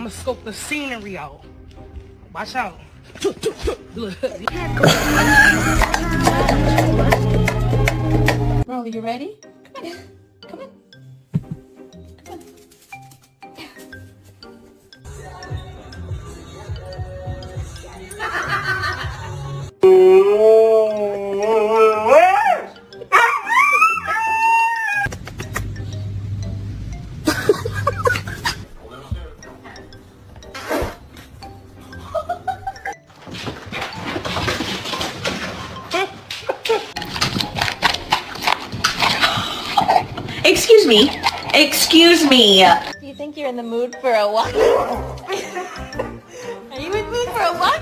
I'ma scope the scenery out. Watch out. Look. Bro, you ready? Come on. Come on. Excuse me. Excuse me. Do you think you're in the mood for a walk? Are you in the mood for a walk?